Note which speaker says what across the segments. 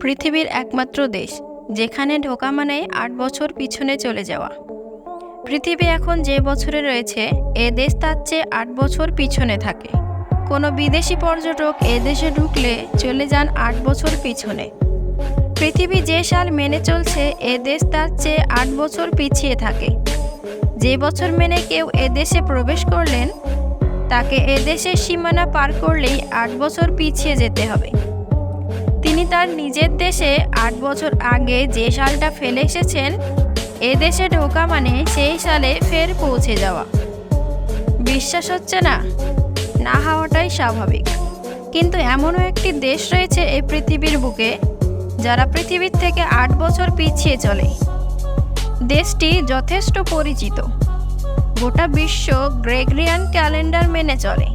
Speaker 1: পৃথিবীর একমাত্র দেশ যেখানে ঢোকা মানে ৮ বছর পিছনে চলে যাওয়া। পৃথিবী এখন যে বছরে রয়েছে এ দেশ তার চেয়ে ৮ বছর পিছনে থাকে। কোনো বিদেশি পর্যটক এ দেশে ঢুকলে চলে যান ৮ বছর পিছনে। পৃথিবী যে সাল মেনে চলছে এ দেশ তার চেয়ে ৮ বছর পিছিয়ে থাকে। যে বছর মেনে কেউ এ দেশে প্রবেশ করলেন তাকে এ দেশের সীমানা পার করলেই ৮ বছর পিছিয়ে যেতে হবে। তিনি তার নিজের দেশে ৮ বছর আগে যে সালটা ফেলে এসেছেন এ দেশে ঢোকা মানে সেই সালে ফের পৌঁছে যাওয়া। বিশ্বাস হচ্ছে না? না হওয়াটাই স্বাভাবিক। কিন্তু এমনও একটি দেশ রয়েছে এই পৃথিবীর বুকে যারা পৃথিবীর থেকে ৮ বছর পিছিয়ে চলে। দেশটি যথেষ্ট পরিচিত। গোটা বিশ্ব গ্রেগরিয়ান ক্যালেন্ডার মেনে চলে,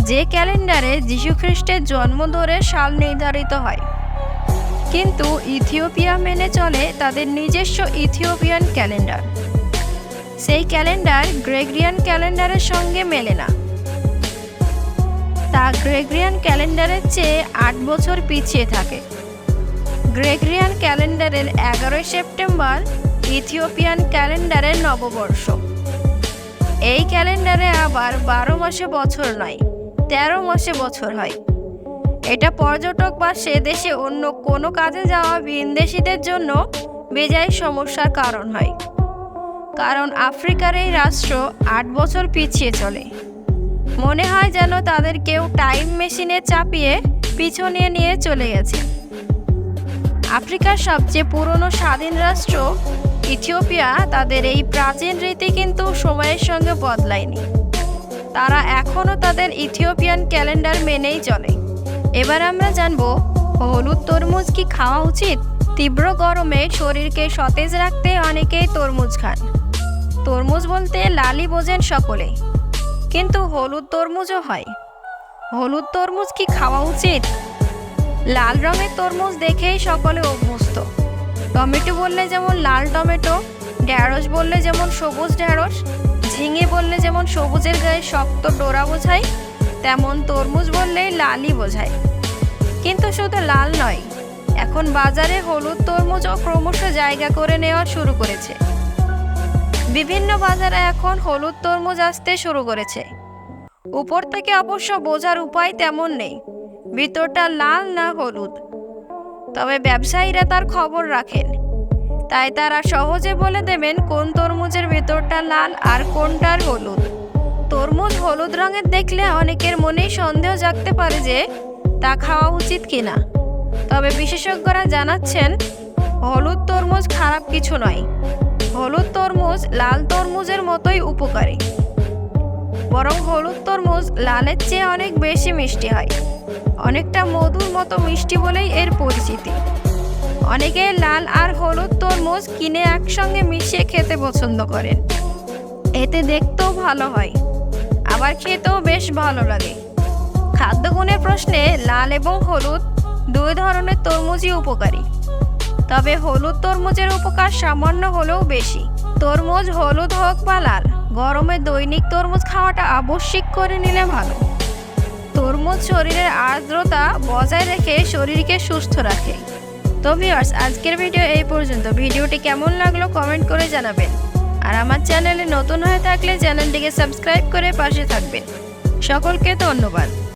Speaker 1: যে ক্যালেন্ডারে যীশুখ্রিস্টের জন্ম ধরে সাল নির্ধারিত হয়। কিন্তু ইথিওপিয়া মেনে চলে তাদের নিজস্ব ইথিওপিয়ান ক্যালেন্ডার। সেই ক্যালেন্ডার গ্রেগরিয়ান ক্যালেন্ডারের সঙ্গে মেলে না। তা গ্রেগরিয়ান ক্যালেন্ডারের চেয়ে ৮ বছর পিছিয়ে থাকে। গ্রেগরিয়ান ক্যালেন্ডারের ১১ সেপ্টেম্বর ইথিওপিয়ান ক্যালেন্ডারের নববর্ষ। এই ক্যালেন্ডারে আবার ১২ মাসে বছর নয়, ১৩ মাসে বছর হয়। এটা পর্যটক বা সে দেশে অন্য কোনো কাজে যাওয়া ভিনদেশীদের জন্য বেজায় সমস্যার কারণ হয়। কারণ আফ্রিকার এই রাষ্ট্র ৮ বছর পিছিয়ে চলে। মনে হয় যেন তাদের কেউ টাইম মেশিনে চাপিয়ে পিছনে নিয়ে চলে গেছে। আফ্রিকার সবচেয়ে পুরনো স্বাধীন রাষ্ট্র ইথিওপিয়া তাদের এই প্রাচীন রীতি কিন্তু সময়ের সঙ্গে বদলায়নি। তারা এখনও তাদের ইথিওপিয়ান ক্যালেন্ডার মেনেই চলে। এবার আমরা জানব হলুদ তরমুজ কি খাওয়া উচিত? তীব্র গরমে শরীরকে সতেজ রাখতে অনেকেই তরমুজ খান। তরমুজ বলতে লালই বোঝেন সকলে, কিন্তু হলুদ তরমুজও হয়। হলুদ তরমুজ কি খাওয়া উচিত? লাল রঙের তরমুজ দেখেই সকলে অভ্যস্ত। টমেটো বললে যেমন লাল টমেটো, ঢ্যাঁড়স বললে যেমন সবুজ ঢ্যাঁড়স, ঝিঙে বললে যেমন সবুজের গায়ে শক্ত ডোরা বোঝায়, তেমন তরমুজ বললেই লালই বোঝায়। কিন্তু শুধু লাল নয়, এখন বাজারে হলুদ তরমুজও ক্রমশ জায়গা করে নেওয়া শুরু করেছে। বিভিন্ন বাজারে এখন হলুদ তরমুজ আসতে শুরু করেছে। উপর থেকে অবশ্য বোঝার উপায় তেমন নেই ভিতরটা লাল না হলুদ, তবে ব্যবসায়ীরা তার খবর রাখেন। তাই তারা সহজে বলে দেবেন কোন তরমুজের ভেতরটা লাল আর কোনটার হলুদ। তরমুজ হলুদ রঙের দেখলে অনেকের মনেই সন্দেহ জাগতে পারে যে তা খাওয়া উচিত কিনা। তবে বিশেষজ্ঞরা জানাচ্ছেন হলুদ তরমুজ খারাপ কিছু নয়। হলুদ তরমুজ লাল তরমুজের মতোই উপকারী। বরং হলুদ তরমুজ লালের চেয়ে অনেক বেশি মিষ্টি হয়। অনেকটা মধুর মতো মিষ্টি বলেই এর পরিচিতি। অনেকে লাল আর হলুদ তরমুজ কিনে একসঙ্গে মিশিয়ে খেতে পছন্দ করেন। এতে দেখতেও ভালো হয়, আবার খেতেও বেশ ভালো লাগে। খাদ্যগুণের প্রশ্নে লাল এবং হলুদ দুই ধরনের তরমুজই উপকারী, তবে হলুদ তরমুজের উপকার সামান্য হলেও বেশি। তরমুজ হলুদ হোক বা লাল, গরমে দৈনিক তরমুজ খাওয়াটা আবশ্যিক করে নিলে ভালো। তরমুজ শরীরের আর্দ্রতা বজায় রেখে শরীরকে সুস্থ রাখে। তো ভিউয়ার্স, আজকের ভিডিও এই পর্যন্ত। ভিডিওটি কেমন লাগলো কমেন্ট করে জানাবেন। আর আমার চ্যানেলে নতুন হয়ে থাকলে চ্যানেলটিকে সাবস্ক্রাইব করে পাশে থাকবেন। সকলকে ধন্যবাদ।